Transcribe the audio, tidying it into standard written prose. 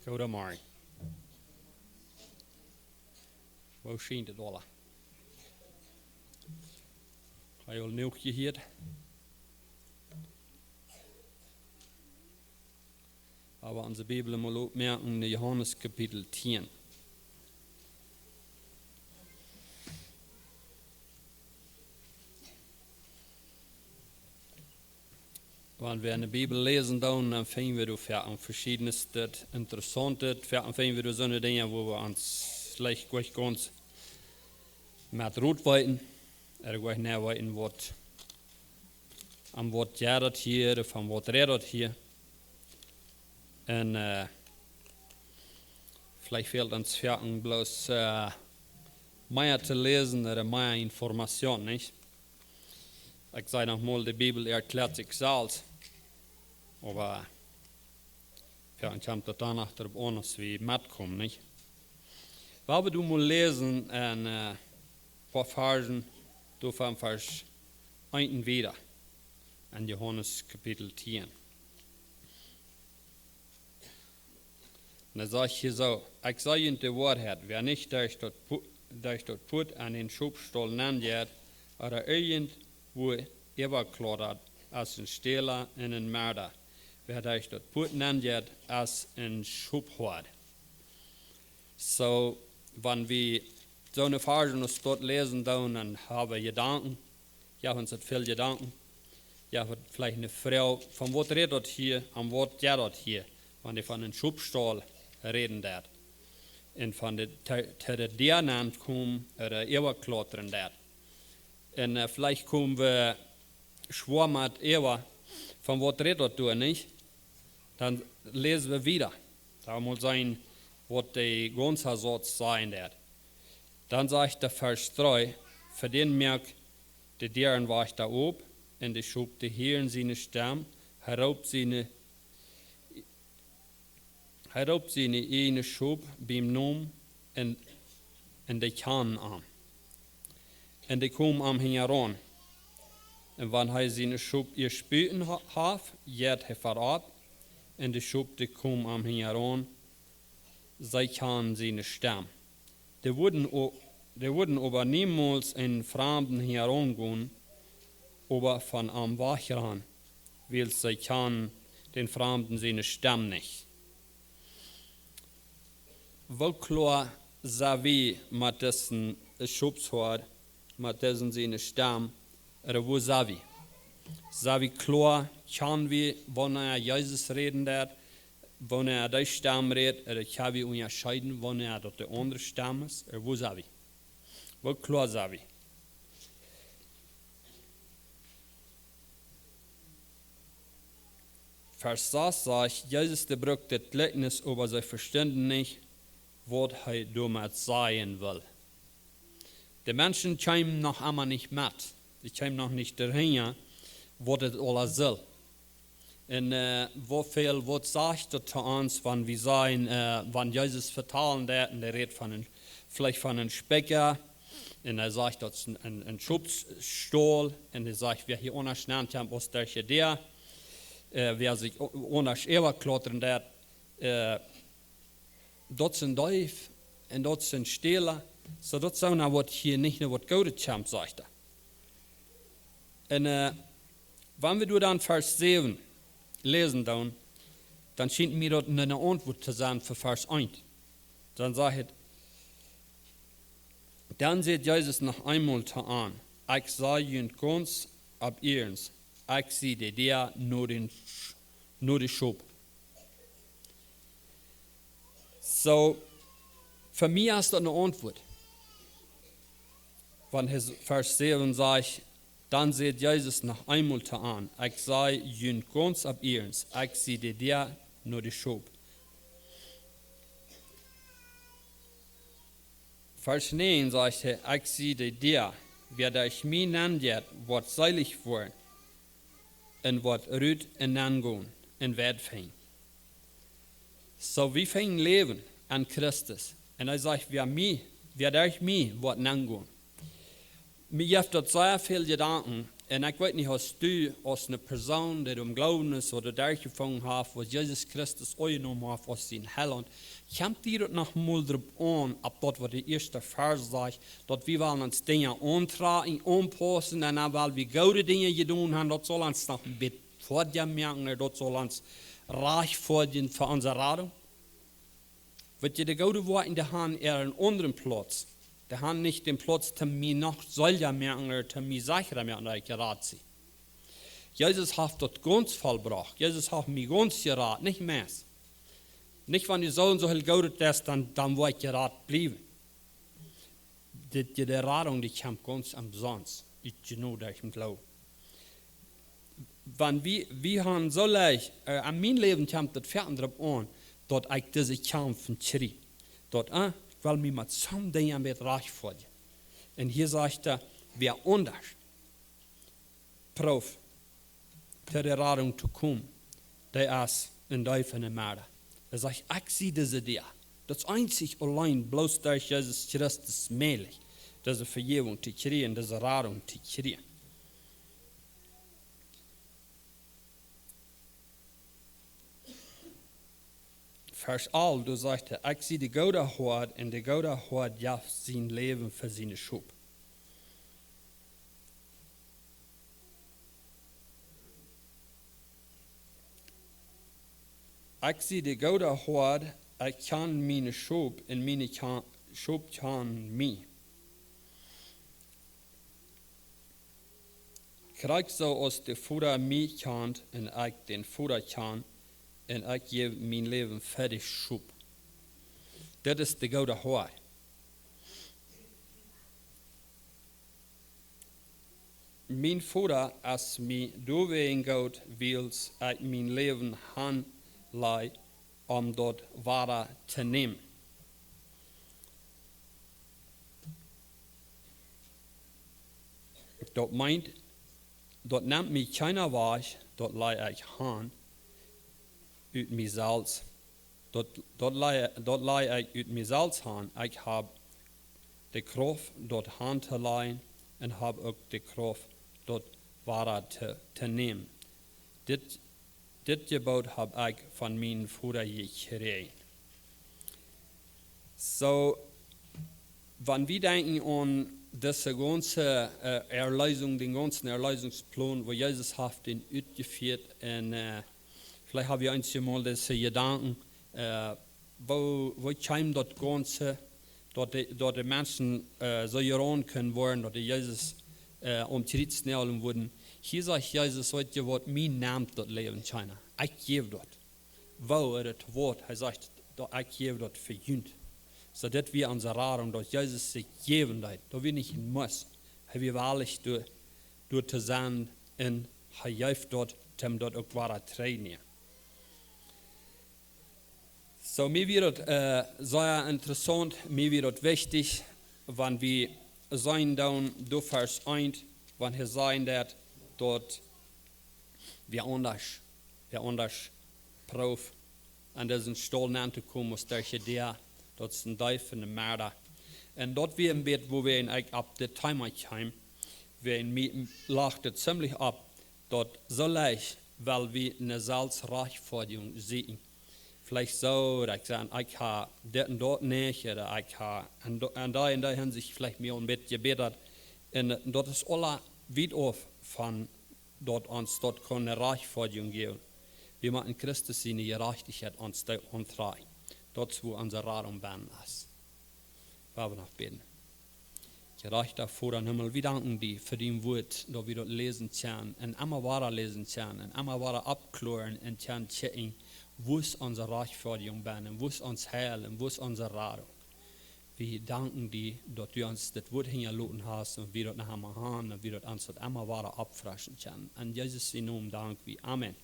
Goedemorgen. Hoe schijnt het alle? Ga je al nieuw hier? Aber unsere Bibel mal merken, in Johannes Kapitel 10. Wenn wir in der Bibel lesen, dann finden wir verschiedenes Interessantes, finden wir so eine Dinge, wo wir uns vielleicht ganz mit Rot weiten, oder gleich näher weiten, was am Wort jadet hier, oder vom Wort redet hier. Und vielleicht fehlt uns bloß mehr zu lesen oder mehr Information, nicht? Ich sage nochmal, die Bibel erklärt sich selbst, aber vielleicht kommt das danach darauf an, dass wir mitkommen, nicht? Weil du mal lesen ein paar Versen, du von Vers 1 wieder, in Johannes Kapitel 10. Und da sage ich hier so, ich sage Ihnen die Wahrheit, wer nicht durch dort Put an den Schubstuhl nennt, oder irgendwo überklaudert als ein Stehler und ein Mörder, wer durch dort Put nennt, als ein Schubhort. So, wenn wir so eine Verse dort lesen, dann haben wir Gedanken, ja, uns hat viel Gedanken, ja, vielleicht eine Frau, von was redet hier, am Wort ja dort hier, wenn die von einem Schubstuhl reden dat. En van de dernant komen er eeuwklauteren dat. En vielleicht komen we schwar met eeuw van wat redet du nicht? Dann lesen wir wieder. Da muss sein, was der ganze Satz sein dat. Dann sagt der Vers 3, für den merkt, die deren war ich da oben, und die schob die Hirn seine Stamm, herab seine ene schub beim Nom en de kan aan. En de kom am heran. En wanneer hij zijn schub ihr spüten haf, jet hij verab. En de schub de kom am heran, zij kan zijn stem. De wurden aber niemals in Fremden herangehen, aber von am Wachran, weil sie kann den Fremden seine Stem nicht. Wo klar sah wie mit dessen Schubshort, mit dessen seine Stamm, oder wo sah wie? Sah wie klar, kann wir, wenn Jesus reden wird, wenn der Stamm redet, oder kann wir unterscheiden, wenn dort der andere Stamm ist, oder wo sah wie? Wo klar sah wie? Vers 6 sagt, Jesus der braucht das Gleichnis, aber sie verstanden nicht, was er damit sagen will. Die Menschen kommen noch einmal nicht mit. Die kommen noch nicht dahin, was das alles soll. Und was sagt er zu uns, wenn wir sagen, wenn Jesus vertalen der, und er redet vielleicht von einem Specker, und er sagt, das ist ein Schubstuhl, und er sagt, wer hier unterschnannt haben, was der hier der, wer sich untersch überklottern der, dat zijn duif en dat zijn stelen, so dat zou nou wat hier niet naar wat gouden champ zegt. En wanneer we dan vers 7 lezen dan schijnt mir dat een antwoord te zijn voor vers 1. Dan zegt het, dan zegt Jezus nog eenmaal te aan, ik zei je ganz op eerens, ik zie de der nur de schop. So, für mich ist das eine Antwort. Wenn Vers 7 sagt, dann sieht Jesus noch einmal an, ich sei jün ganz ab ihrens, ich sehe dir nur die Schub. Vers 9 sagt er, ich sehe dir, wer durch mich nennt, wird seilig werden, und wird rüt und angehen, und wird fein. So, wir fangen leben an Christus. Und er sagt, wer durch mich wird angehen. Mir gibt das sehr viele Gedanken, En ik weet niet, als du als een persoon die om glauben is, oder daar gevangen heeft, was Jesus Christus genomen heeft als zijn Heiland, komt die dat nog mal erop aan, op dat wat de eerste vers zegt, dat we wel ons dingen aantragen, aanpassen, en dan wel we goede dingen gedaan hebben, dat zal ons nog een beetje voortmerken, dat zal ons reich worden voor onze radung. Wat je de goede woorden, die haben een anderen Platz. Die haben nicht den Platz, zum mir noch solcher merken, zum mir sicherer merken, dass ich gerat sie. Jesus hat das ganz vollbracht. Jesus hat mich ganz gerat, nicht mehr. Nicht, wenn die so und so viel Geld ist, dann wo ich gerat bleiben. Die Radung, die kommt ganz umsonst. Ich genau, dass ich glaube. Wenn wir haben so leicht, an mein Leben kommt das Pferd drauf an, dass ich diese Kämpfe schrie. Dort, ich will mich mit so Dingen mit reich folgen. Und hier sagt er, wer anders prof zu der Radung zu kommen, der ist in Teufel Mörder. Er sagt, ich sehe diese Dinge. Das einzig allein, bloß durch Jesus Christus möglich, diese Vergebung zu kriegen, diese Radung zu kriegen. Vers 11, du sagst, ich sehe die gute Hort, und die gute Hort ja sein Leben für seine Schub. Ich sehe die gute Hort, ich kann meine Schub, und meine Schub kann mich. Krieg so aus der Futter mich kann, und ich den Futter kann, und ich gebe mein Leben fertig Schub. Das ist die gute Wahrheit. Mein Vater, als mir durchwegen Gott wills, ich mein Leben handlei, dort Ware zu nehmen. Dort meint, dort nimmt mich keiner wahr, dort lei ich han. Uit mezelf. Dat lei ik uit mezelf aan. Ik heb de kracht dat hand te leiden en heb ook de kracht dat waarheid te nemen. Dit gebod heb ik van mijn vader gekregen. So, wenn wir denken an diese ganze Erlösung, den ganzen Erlösungsplan, wo Jesus hat den ausgeführt und vielleicht habe ich einmal mal diese Gedanken, wo kommt das Ganze, dass die Menschen so gerannt können worden, dass Jesus um Tritt nehmen würden. Hier sagt Jesus heute, was mir nimmt das Leben China. Ich gebe das. Wo er das Wort, er sagt, ich gebe das für Jünd. So dass wir unsere Radung, dass Jesus sich geben hat, dass wir nicht muss, wir wahrlich durch zu sein, und er hilft dort, dort auch wahre trainieren. So, mir wird sehr interessant, mir wird wichtig, wenn wir sein dann durch Vers 1, wenn wir sagen, dass dort wir anders Prof an diesen Stollen anzukommen, muss durch der, dort ist ein Teufel, ein Mörder. Und dort wir im Bett, wo wir eigentlich ab der Time kommen, wir lacht es ziemlich ab, dort so leicht, weil wir eine Salzreichforderung sehen. Vielleicht so, dass ich sage, ich habe das und dort nicht, oder ich habe an der Hinsicht vielleicht mehr ein bisschen gebetet. Und dort ist alles weit auf von dort uns, dort kann eine Reichforderung geben. Wir machen Christus seine Gerechtigkeit uns antragen. Dort, wo unser Radung beenden ist. Wir noch beten. Gerechter Vater im Himmel, wir danken dir für dein Wort, dass wir dort lesen können, und immer weiter lesen können, und immer weiter abklären und können checken, wo ist unsere Reichforderung beenden, wo ist uns Heil und wo ist unsere Radung. Wir danken dir, dass du uns das Wort hingelassen hast und wir dort nachher haben und wir dort uns das immer weiter abfrischen können. An Jesus in Namen danken wir. Amen.